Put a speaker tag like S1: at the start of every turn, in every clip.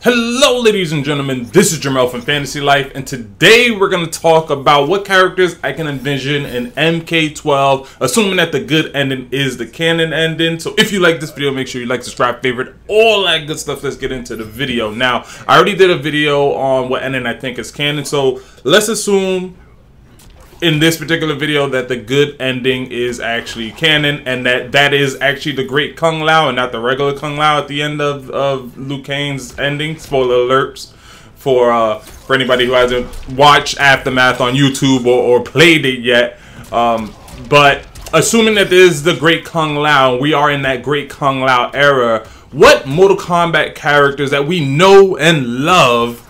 S1: Hello ladies and gentlemen, this is Jamel from Fantasy Life, and today we're going to talk about what characters I can envision in MK12, assuming that the good ending is the canon ending. So if you like this video, make sure you like, subscribe, favorite, all that good stuff. Let's get into the video. Now, I already did a video on what ending I think is canon, so let's assume in this particular video that the good ending is actually canon, and that is actually the Great Kung Lao and not the regular Kung Lao at the end of Liu Kang's ending. Spoiler alerts for anybody who hasn't watched Aftermath on YouTube or played it yet. But assuming that this is the Great Kung Lao, we are in that Great Kung Lao era, what Mortal Kombat characters that we know and love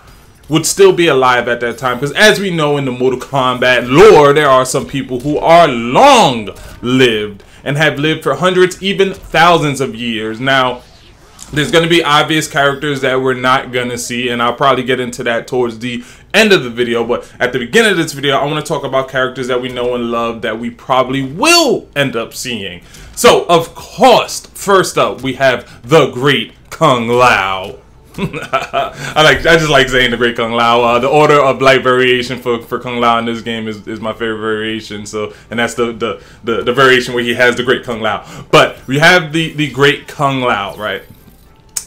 S1: would still be alive at that time? Because as we know in the Mortal Kombat lore, there are some people who are long lived and have lived for hundreds, even thousands of years. Now, there's going to be obvious characters that we're not going to see, and I'll probably get into that towards the end of the video. But at the beginning of this video, I want to talk about characters that we know and love that we probably will end up seeing. So, of course, first up, we have the Great Kung Lao. I just like saying the Great Kung Lao. The order of light variation for Kung Lao in this game is my favorite variation. So, and that's the variation where he has the Great Kung Lao. But we have the Great Kung Lao, right?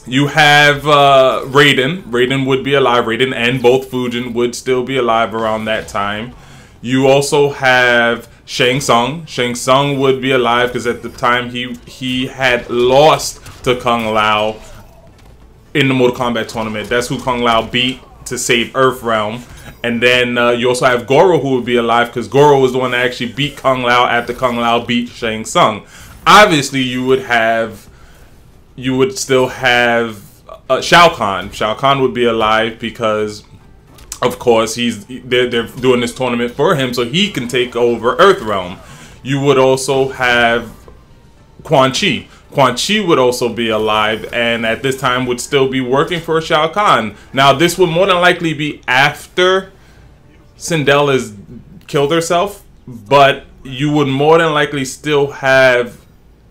S1: You have Raiden. Raiden would be alive. Raiden and both Fujin would still be alive around that time. You also have Shang Tsung. Shang Tsung would be alive because at the time he had lost to Kung Lao in the Mortal Kombat tournament. That's who Kung Lao beat to save Earthrealm. And then you also have Goro, who would be alive because Goro was the one that actually beat Kung Lao after Kung Lao beat Shang Tsung. Obviously, you would still have Shao Kahn. Shao Kahn would be alive because, of course, they're doing this tournament for him so he can take over Earthrealm. You would also have Quan Chi. Quan Chi would also be alive, and at this time would still be working for Shao Kahn. Now, this would more than likely be after Sindel has killed herself, but you would more than likely still have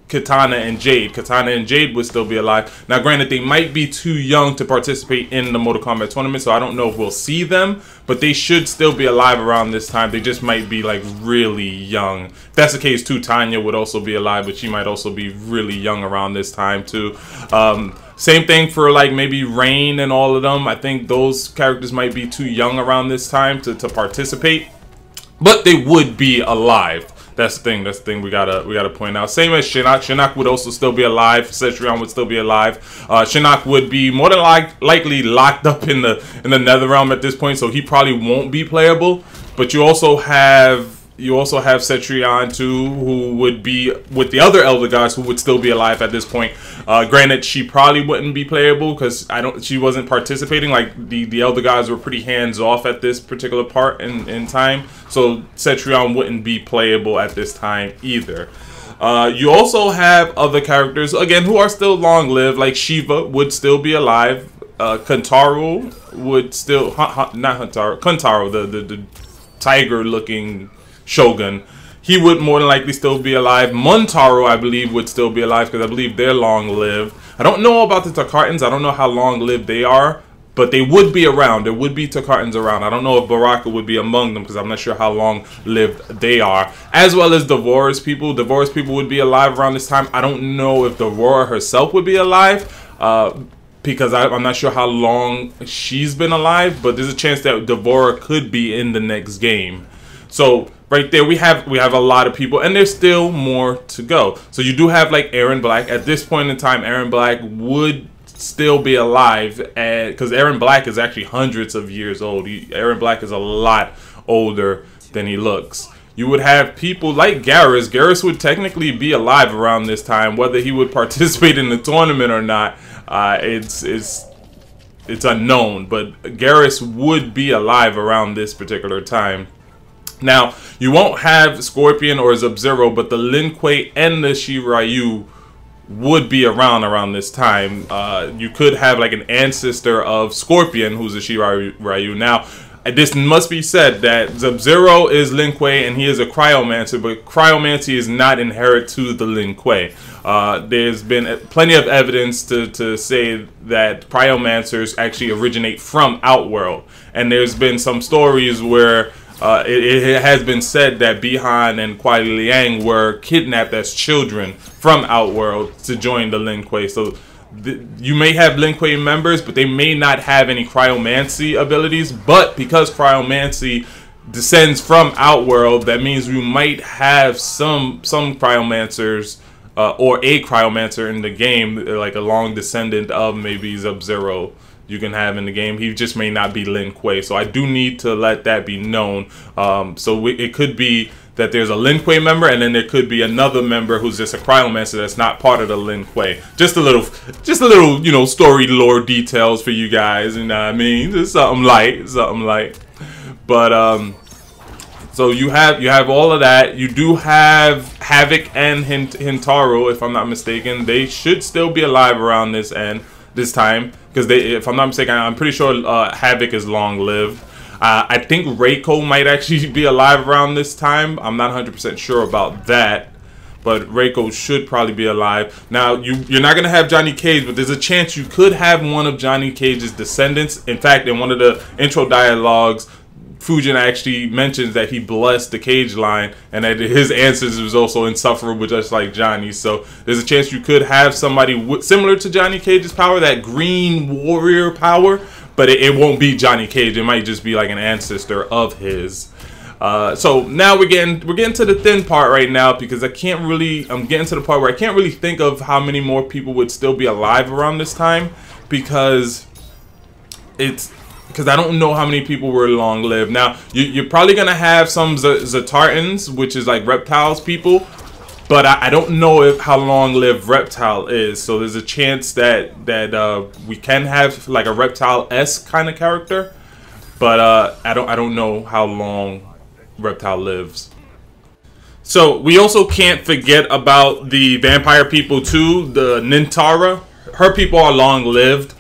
S1: Katana and Jade. Katana and Jade would still be alive. Now, granted, they might be too young to participate in the Mortal Kombat tournament, so I don't know if we'll see them, but they should still be alive around this time. They just might be, like, really young. If that's the case, too, Tanya would also be alive, but she might also be really young around this time, too. Same thing for, like, maybe Rain and all of them. I think those characters might be too young around this time to participate, but they would be alive. That's the thing we gotta point out. Same as Shinnok. Shinnok would also still be alive. Centurion would still be alive. Shinnok would be more than likely locked up in the Netherrealm at this point, so he probably won't be playable. But you also have Centurion too, who would be with the other Elder Gods who would still be alive at this point. Granted, she probably wouldn't be playable because she wasn't participating. Like the Elder Gods were pretty hands off at this particular part in time, so Centurion wouldn't be playable at this time either. You also have other characters again who are still long lived, like Shiva would still be alive. Kuntaro would still Kuntaro, the tiger looking Shogun, he would more than likely still be alive. Muntaro, I believe, would still be alive because I believe they're long-lived. I don't know about the Tarkatans. I don't know how long-lived they are, but they would be around. There would be Tarkatans around. I don't know if Baraka would be among them because I'm not sure how long-lived they are. As well as Devora's people. Devora's people would be alive around this time. I don't know if Devora herself would be alive because I'm not sure how long she's been alive, but there's a chance that Devora could be in the next game. So right there we have a lot of people, and there's still more to go. So you do have like Aaron Black. At this point in time, Aaron Black would still be alive because Aaron Black is actually hundreds of years old. Aaron Black is a lot older than he looks. You would have people like Garrus. Garrus would technically be alive around this time. Whether he would participate in the tournament or not, it's unknown. But Garrus would be alive around this particular time. Now, you won't have Scorpion or Sub-Zero, but the Lin Kuei and the Shiryu would be around this time. You could have like an ancestor of Scorpion who's a Shiryu. Now, this must be said that Sub-Zero is Lin Kuei and he is a cryomancer, but cryomancy is not inherent to the Lin Kuei. There's been plenty of evidence to say that cryomancers actually originate from Outworld, and there's been some stories where it has been said that Bi-Han and Kuai Liang were kidnapped as children from Outworld to join the Lin Kuei. So you may have Lin Kuei members, but they may not have any cryomancy abilities. But because cryomancy descends from Outworld, that means we might have some cryomancers or a cryomancer in the game, like a long descendant of maybe Sub-Zero you can have in the game. He just may not be Lin Kuei. So I do need to let that be known. It could be that there's a Lin Kuei member, and then there could be another member who's just a cryomancer that's not part of the Lin Kuei. Just a little, you know, story lore details for you guys. You know what I mean? Just something light. But so you have all of that. You do have Havoc and Hintaro, if I'm not mistaken. They should still be alive around this time, because if I'm not mistaken, I'm pretty sure Havoc is long lived. I think Reiko might actually be alive around this time. I'm not 100% sure about that, but Reiko should probably be alive. Now, you're not going to have Johnny Cage, but there's a chance you could have one of Johnny Cage's descendants. In fact, in one of the intro dialogues, Fujin actually mentions that he blessed the Cage line, and that his ancestors was also insufferable, just like Johnny. So there's a chance you could have somebody similar to Johnny Cage's power, that green warrior power, but it won't be Johnny Cage. It might just be like an ancestor of his. So now we're getting to the thin part right now, because I'm getting to the part where I can't really think of how many more people would still be alive around this time, because I don't know how many people were long lived. Now you're probably gonna have some Zatartans, which is like reptiles people, but I don't know how long lived Reptile is. So there's a chance that we can have like a Reptile-esque kind of character, but I don't know how long Reptile lives. So we also can't forget about the vampire people too. The Nintara, her people are long lived.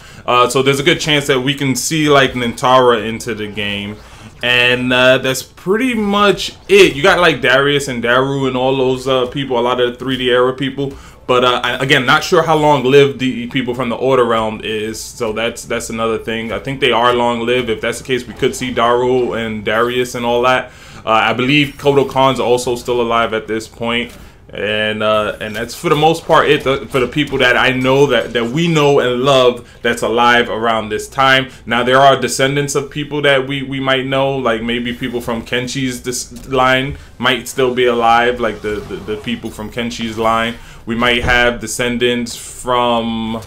S1: So there's a good chance that we can see like Nintara into the game. And that's pretty much it. You got like Darius and Daru and all those people, a lot of the 3D era people. But again, not sure how long lived the people from the Order Realm is. So that's another thing. I think they are long lived. If that's the case, we could see Daru and Darius and all that. I believe Kodo Khan's also still alive at this point. And that's for the most part it for the people that I know that we know and love that's alive around this time. Now there are descendants of people that we might know, like maybe people from Kenshi's line might still be alive, like the people from Kenshi's line. We might have descendants from,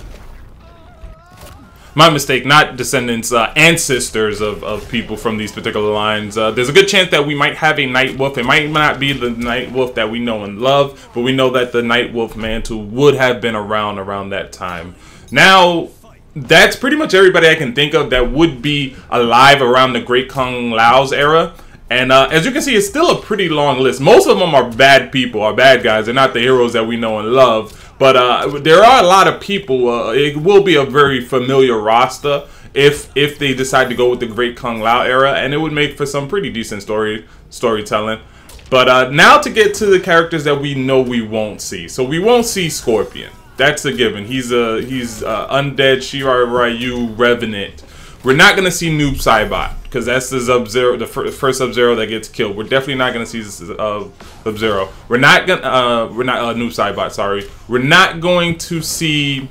S1: my mistake, not descendants, ancestors of people from these particular lines. There's a good chance that we might have a Night Wolf. It might not be the Night Wolf that we know and love, but we know that the Night Wolf mantle would have been around that time. Now, that's pretty much everybody I can think of that would be alive around the Great Kung Lao's era. And as you can see, it's still a pretty long list. Most of them are bad people, are bad guys. They're not the heroes that we know and love. But there are a lot of people. It will be a very familiar roster if they decide to go with the Great Kung Lao era, and it would make for some pretty decent storytelling. But now to get to the characters that we know we won't see. So we won't see Scorpion. That's a given. He's undead Shirai Ryu Revenant. We're not gonna see Noob Saibot, because that's the Sub-Zero, the first Sub-Zero that gets killed. We're definitely not gonna see Sub-Zero. We're not Noob Saibot. Sorry, we're not going to see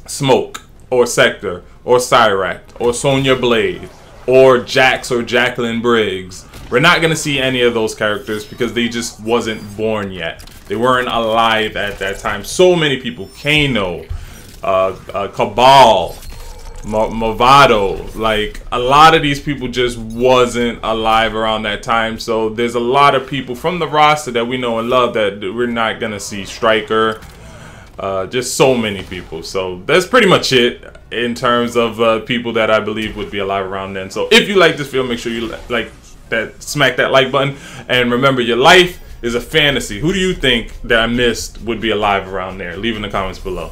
S1: Smoke or Sector or Cyrax or Sonya Blade or Jax or Jacqueline Briggs. We're not gonna see any of those characters because they just wasn't born yet. They weren't alive at that time. So many people, Kano, Cabal, Movado, like a lot of these people just wasn't alive around that time. So there's a lot of people from the roster that we know and love that we're not gonna see. Striker, just so many people. So that's pretty much it in terms of people that I believe would be alive around then. So if you like this video, make sure you smack that like button, and remember, your life is a fantasy. Who do you think that I missed would be alive around there? Leave in the comments below.